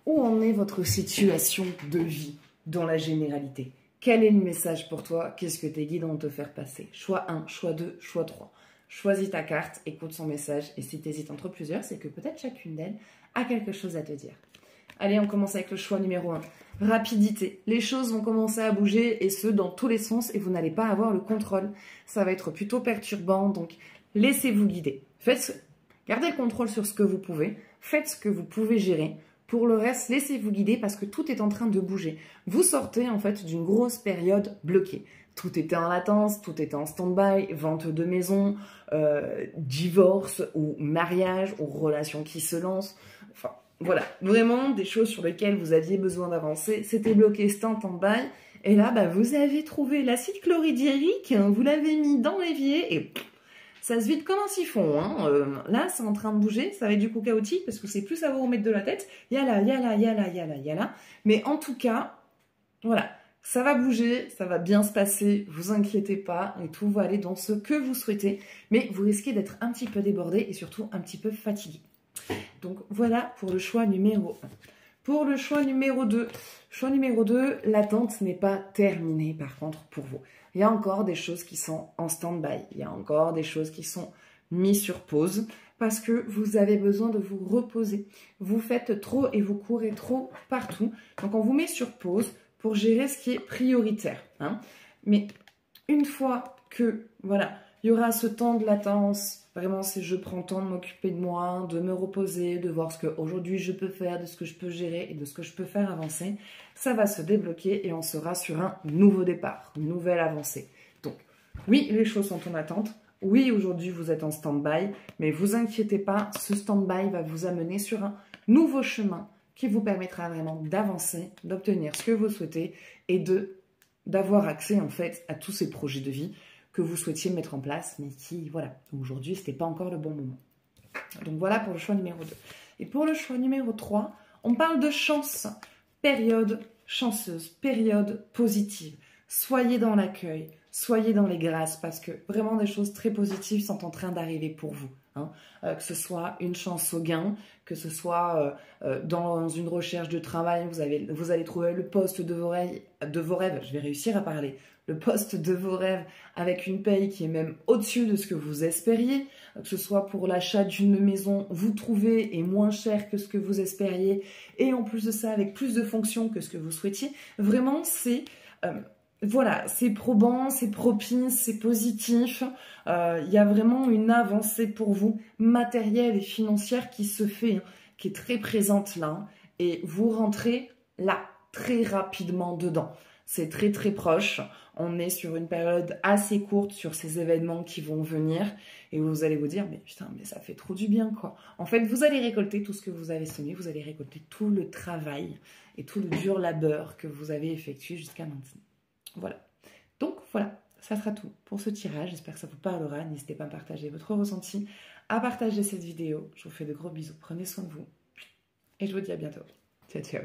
Où en est votre situation de vie dans la généralité? Quel est le message pour toi? Qu'est-ce que tes guides vont te faire passer? Choix 1, choix 2, choix 3. Choisis ta carte, écoute son message. Et si tu hésites entre plusieurs, c'est que peut-être chacune d'elles a quelque chose à te dire. Allez, on commence avec le choix numéro 1. Rapidité. Les choses vont commencer à bouger et ce, dans tous les sens, et vous n'allez pas avoir le contrôle. Ça va être plutôt perturbant, donc laissez-vous guider. Gardez le contrôle sur ce que vous pouvez. Faites ce que vous pouvez gérer. Pour le reste, laissez-vous guider parce que tout est en train de bouger. Vous sortez en fait d'une grosse période bloquée. Tout était en latence, tout était en stand-by, vente de maison, divorce ou mariage ou relation qui se lance. Enfin, voilà, vraiment des choses sur lesquelles vous aviez besoin d'avancer. C'était bloqué, stand-by. Et là, vous avez trouvé l'acide chlorhydrique, vous l'avez mis dans l'évier et ça se vide comme un siphon. Là, c'est en train de bouger. Ça va être du coup chaotique parce que c'est plus à vous remettre de la tête. Il y a là. Mais en tout cas, voilà, ça va bouger, ça va bien se passer. Vous inquiétez pas et tout va aller dans ce que vous souhaitez. Mais vous risquez d'être un petit peu débordé et surtout un petit peu fatigué. Donc voilà pour le choix numéro 1. Pour le choix numéro 2, l'attente n'est pas terminée par contre pour vous. Il y a encore des choses qui sont en stand-by, il y a encore des choses qui sont mises sur pause parce que vous avez besoin de vous reposer. Vous faites trop et vous courez trop partout. Donc on vous met sur pause pour gérer ce qui est prioritaire. Mais une fois que, voilà, il y aura ce temps de latence, vraiment c'est je prends le temps de m'occuper de moi, de me reposer, de voir ce qu'aujourd'hui je peux faire, de ce que je peux gérer et de ce que je peux faire avancer, ça va se débloquer et on sera sur un nouveau départ, une nouvelle avancée. Donc oui, les choses sont en attente, oui aujourd'hui vous êtes en stand-by, mais vous inquiétez pas, ce stand-by va vous amener sur un nouveau chemin qui vous permettra vraiment d'avancer, d'obtenir ce que vous souhaitez et d'avoir accès en fait à tous ces projets de vie que vous souhaitiez mettre en place, mais qui, voilà, aujourd'hui, ce n'était pas encore le bon moment. Donc voilà pour le choix numéro 2. Et pour le choix numéro 3, on parle de chance. Période chanceuse, période positive. Soyez dans l'accueil, soyez dans les grâces, parce que vraiment des choses très positives sont en train d'arriver pour vous. Que ce soit une chance au gain, que ce soit dans une recherche de travail, vous allez trouver le poste de vos rêves, je vais réussir à parler, le poste de vos rêves avec une paye qui est même au-dessus de ce que vous espériez, que ce soit pour l'achat d'une maison, vous trouvez est moins cher que ce que vous espériez, et en plus de ça, avec plus de fonctions que ce que vous souhaitiez, vraiment c'est... voilà, c'est probant, c'est propice, c'est positif. Il y a vraiment une avancée pour vous, matérielle et financière qui se fait, qui est très présente là. Et vous rentrez là, très rapidement dedans. C'est très très proche. On est sur une période assez courte sur ces événements qui vont venir. Et vous allez vous dire, mais putain, mais ça fait trop du bien quoi. En fait, vous allez récolter tout ce que vous avez semé, vous allez récolter tout le travail et tout le dur labeur que vous avez effectué jusqu'à maintenant. Voilà. Donc voilà, ça sera tout pour ce tirage. J'espère que ça vous parlera. N'hésitez pas à partager votre ressenti, à partager cette vidéo. Je vous fais de gros bisous. Prenez soin de vous. Et je vous dis à bientôt. Ciao, ciao.